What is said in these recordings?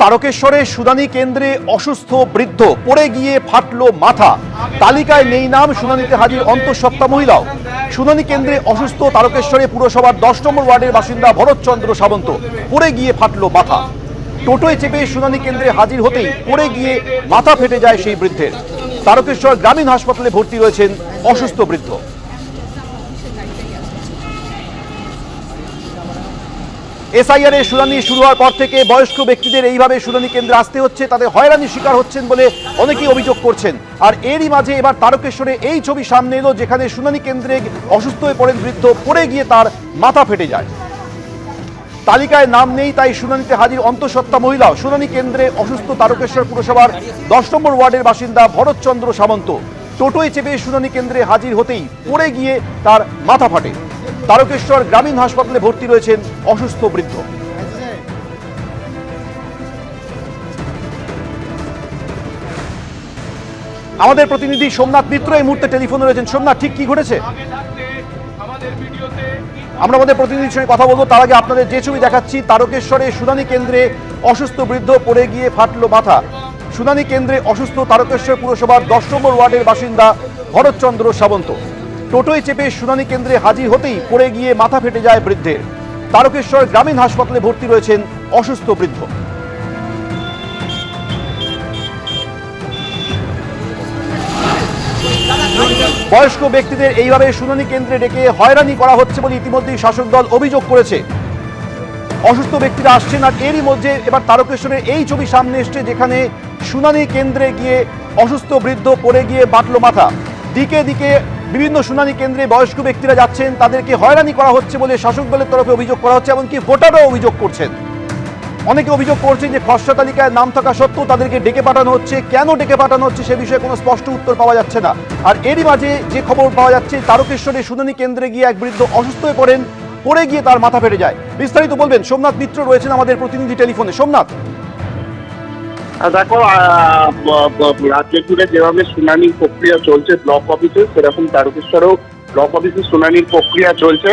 তারকেশ্বরে শুনানি কেন্দ্রে অসুস্থ বৃদ্ধ পড়ে গিয়ে ফাটলো মাথা। তালিকায় নেই নাম, শুনানিতে হাজির অন্তঃসত্ত্বা মহিলাও। শুনানি কেন্দ্রে অসুস্থ তারকেশ্বরে পুরসভার 10 নম্বর ওয়ার্ডের বাসিন্দা ভরতচন্দ্র সামন্ত পড়ে গিয়ে ফাটলো মাথা। টোটোয় চেপে শুনানি কেন্দ্রে হাজির হতেই পড়ে গিয়ে মাথা ফেটে যায় সেই বৃদ্ধের। তারকেশ্বর গ্রামীণ হাসপাতালে ভর্তি রয়েছেন অসুস্থ বৃদ্ধ। এসআইআর এর শুনানি শুরু হওয়ার পর থেকে বয়স্ক ব্যক্তিদের এইভাবে শুনানি কেন্দ্রে আসতে হচ্ছে, তাদের হয়রানির শিকার হচ্ছেন বলে অনেকেই অভিযোগ করছেন। আর এরই মাঝে এবার তারকেশ্বরে এই ছবি সামনে এলো, যেখানে শুনানি কেন্দ্রে অসুস্থ হয়ে পড়েন বৃদ্ধ, পড়ে গিয়ে তার মাথা ফেটে যায়। তালিকায় নাম নেই, তাই শুনানিতে হাজির অন্তঃসত্ত্বা মহিলাও। শুনানি কেন্দ্রে অসুস্থ তারকেশ্বর পুরসভার 10 নম্বর ওয়ার্ডের বাসিন্দা ভরতচন্দ্র সামন্ত টোটোয় চেপে শুনানি কেন্দ্রে হাজির হতেই পড়ে গিয়ে তার মাথা ফাটে। তারকেশ্বর গ্রামীণ হাসপাতালে ভর্তি রয়েছেন অসুস্থ বৃদ্ধ। আমাদের প্রতিনিধি সোমনাথ মিত্র এই মুহূর্তে টেলিফোনে রয়েছেন। সোমনাথ, ঠিক কি ঘটেছে? আমরা আমাদের প্রতিনিধির সঙ্গে কথা বলবো, তার আগে আপনাদের যে ছবি দেখাচ্ছি, তারকেশ্বরে শুনানি কেন্দ্রে অসুস্থ বৃদ্ধ পড়ে গিয়ে ফাটলো মাথা। শুনানি কেন্দ্রে অসুস্থ তারকেশ্বর পুরসভার 10 নম্বর ওয়ার্ডের বাসিন্দা ভরতচন্দ্র সামন্ত টোটোয় চেপে শুনানি কেন্দ্রে হাজির হতেই পড়ে গিয়ে মাথা ফেটে যায় বৃদ্ধের। তারকেশ্বর গ্রামীণ হাসপাতালে ভর্তি রয়েছেন অসুস্থ বৃদ্ধ। বয়স্ক ব্যক্তিদের এইভাবে শুনানি কেন্দ্রে ডেকে হয়রানি করা হচ্ছে বলে ইতিমধ্যেই শাসক দল অভিযোগ করেছে। অসুস্থ ব্যক্তিরা আসছেন, আর এরই মধ্যে এবার তারকেশ্বরের এই ছবি সামনে এসছে, যেখানে শুনানি কেন্দ্রে গিয়ে অসুস্থ বৃদ্ধ পড়ে গিয়ে বাটলো মাথা। দিকে দিকে বিভিন্ন শুনানি কেন্দ্রে বয়স্ক ব্যক্তিরা যাচ্ছেন, তাদেরকে হয়রানি করা হচ্ছে বলে শাসক দলের তরফে অভিযোগ করা হচ্ছে। এমনকি ভোটাররাও অভিযোগ করছেন। অনেকে অভিযোগ করছেন যে খসড়া তালিকায় নাম থাকা সত্ত্বেও তাদেরকে ডেকে পাঠানো হচ্ছে। কেন ডেকে পাঠানো হচ্ছে সে বিষয়ে কোনো স্পষ্ট উত্তর পাওয়া যাচ্ছে না। আর এরই মাঝে যে খবর পাওয়া যাচ্ছে, তারকেশ্বরে শুনানি কেন্দ্রে গিয়ে এক বৃদ্ধ অসুস্থ হয়ে পড়েন, পড়ে গিয়ে তার মাথা ফেটে যায়। বিস্তারিত বলবেন সোমনাথ মিত্র, রয়েছেন আমাদের প্রতিনিধি টেলিফোনে। সোমনাথ, দেখো, রাজ্য জুড়ে যেভাবে শুনানির প্রক্রিয়া চলছে ব্লক অফিসে, সেরকম তারকেশ্বরেও ব্লক অফিসে শুনানির প্রক্রিয়া চলছে।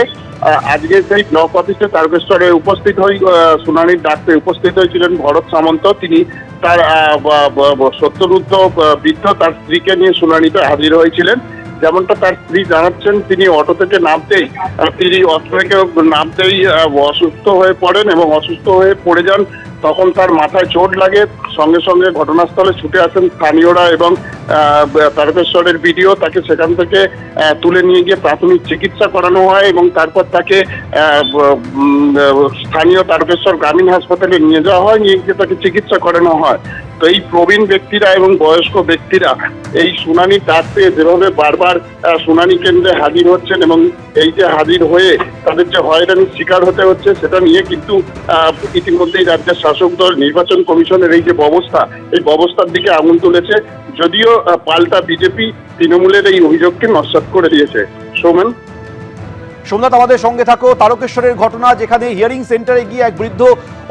আজকে সেই ব্লক অফিসে তারকেশ্বরে উপস্থিত হয়ে শুনানির ডাকতে উপস্থিত হয়েছিলেন ভরত সামন্ত। তিনি তার সত্যরুদ্ধ বৃদ্ধ তার স্ত্রীকে নিয়ে শুনানিতে হাজির হয়েছিলেন। যেমনটা তার স্ত্রী জানাচ্ছেন, তিনি অটো থেকে নামতেই অসুস্থ হয়ে পড়েন এবং অসুস্থ হয়ে পড়ে যান। তখন তার মাথায় চোট লাগে। সঙ্গে সঙ্গে ঘটনাস্থলে ছুটে আসেন স্থানীয়রা এবং তারকেশ্বরের বিডিও। তাকে সেখান থেকে তুলে নিয়ে গিয়ে প্রাথমিক চিকিৎসা করানো হয় এবং তারপর তাকে স্থানীয় তারকেশ্বর গ্রামীণ হাসপাতালে নিয়ে যাওয়া হয়, নিয়ে গিয়ে তাকে চিকিৎসা করানো হয়। তো এই প্রবীণ ব্যক্তিরা এবং বয়স্ক ব্যক্তিরা এই শুনানির ডাক পেয়ে যেভাবে বারবার শুনানি কেন্দ্রে হাজির হচ্ছেন এবং এই যে হাজির হয়ে তাদের যে হয়রানির শিকার হতে হচ্ছে, সেটা নিয়ে কিন্তু ইতিমধ্যেই রাজ্যের শাসক দল নির্বাচন কমিশনের এই যে ব্যবস্থা, এই ব্যবস্থার দিকে আঙুল তুলেছে। যদিও পাল্টা বিজেপি তৃণমূলের এই অভিযোগকে নস্যাৎ করে দিয়েছে। সোমনাথ, আমাদের সঙ্গে থাকো। তারকেশ্বরের ঘটনা, যেখানে হিয়ারিং সেন্টারে গিয়ে এক বৃদ্ধ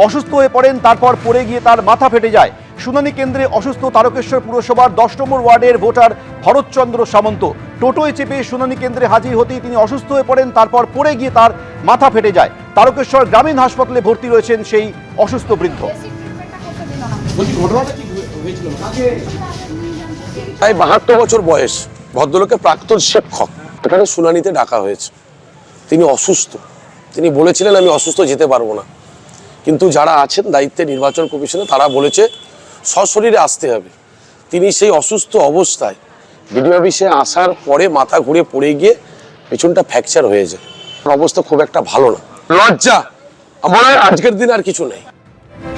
অসুস্থ হয়ে পড়েন, তারপর পড়ে গিয়ে তার মাথা ফেটে যায়। শুনানি কেন্দ্রে অসুস্থ তারকেশ্বর পুরসভার 10 নম্বর ওয়ার্ডের ভোটার ভরতচন্দ্র সামন্ত টোটোয় চেপে শুনানি কেন্দ্রে হাজির হতেই তিনি অসুস্থ হয়ে পড়েন, তারপর পড়ে গিয়ে তার মাথা ফেটে যায়। তারকেশ্বর গ্রামীণ হাসপাতালে ভর্তি রয়েছেন সেই অসুস্থ বৃদ্ধ। প্রায় 72 বছর বয়স, ভদ্রলোকের প্রাক্তন শিক্ষক। এখানে শুনানিতে ডাকা হয়েছে। তিনি অসুস্থ, তিনি বলেছিলেন আমি অসুস্থ, যেতে পারবো না। কিন্তু যারা আছেন দায়িত্বে নির্বাচন কমিশনে, তারা বলেছে সশরীরে আসতে হবে। তিনি সেই অসুস্থ অবস্থায় বিডিও অফিসে আসার পরে মাথা ঘুরে পড়ে গিয়ে পেছনটা ফ্র্যাকচার হয়ে যায়। অবস্থা খুব একটা ভালো না। লজ্জা, আমার আজকের দিন আর কিছু নেই।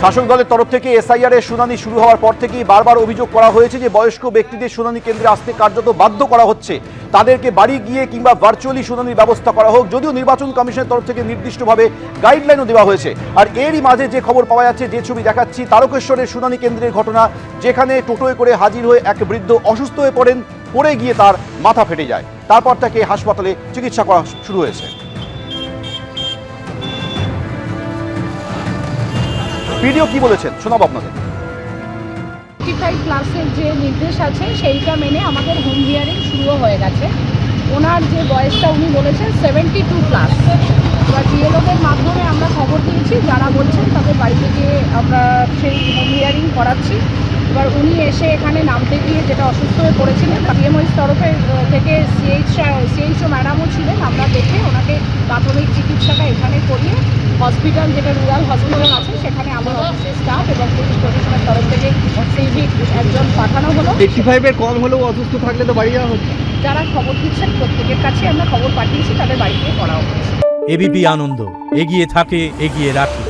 শাসক দলের তরফ থেকে এসআইআর এর শুনানি শুরু হওয়ার পর থেকেই বারবার অভিযোগ করা হয়েছে যে বয়স্ক ব্যক্তিদের শুনানি কেন্দ্রে আসতে কার্যত বাধ্য করা হচ্ছে। তাদেরকে বাড়ি গিয়ে কিংবা ভার্চুয়ালি শুনানির ব্যবস্থা করা হোক, যদিও নির্বাচন কমিশনের তরফ থেকে নির্দিষ্টভাবে গাইডলাইনও দেওয়া হয়েছে। আর এরই মাঝে যে খবর পাওয়া যাচ্ছে, যে ছবি দেখাচ্ছি, তারকেশ্বরের শুনানি কেন্দ্রের ঘটনা, যেখানে টোটোয় করে হাজির হয়ে এক বৃদ্ধ অসুস্থ হয়ে পড়েন, পড়ে গিয়ে তার মাথা ফেটে যায়। তারপর তাকে হাসপাতালে চিকিৎসা করা শুরু হয়েছে। ভিডিও কি বলেছেন শোনাবো আপনাদের। 55 প্লাসের যে নির্দেশ আছে সেইটা মেনে আমাদের হোম হিয়ারিং শুরু হয়ে গেছে। ওনার যে বয়সটা উনি বলেছেন 72 প্লাস। এবার ডিএলওদের মাধ্যমে আমরা খবর দিয়েছি, যারা বলছেন তাদের বাড়িতে গিয়ে আমরা সেই হোম হিয়ারিং করাচ্ছি। এবার উনি এসে এখানে নামতে গিয়ে যেটা অসুস্থ হয়ে পড়েছিলেন, পিএমওইস তরফের থেকে সিএইচও ম্যাডামও ছিলেন। আমরা দেখে ওনাকে প্রাথমিক চিকিৎসাটা এখানে করিয়ে হসপিটাল, যেটা রুরাল হসপিটাল আছে, সেখানে আমার অফিসের স্টাফ এবং পুলিশ প্রশাসনের তরফ থেকে সিভিক একজন পাঠানো হলো। 85-এর কম হলেও অসুস্থ থাকলে তো বাড়ি যাওয়া হচ্ছে। যারা খবর দিচ্ছেন প্রত্যেকের কাছে আমরা খবর পাঠিয়েছি, তাদের বাড়িতে করা হচ্ছে। এবিপি আনন্দ, এগিয়ে থাকে, এগিয়ে রাখে।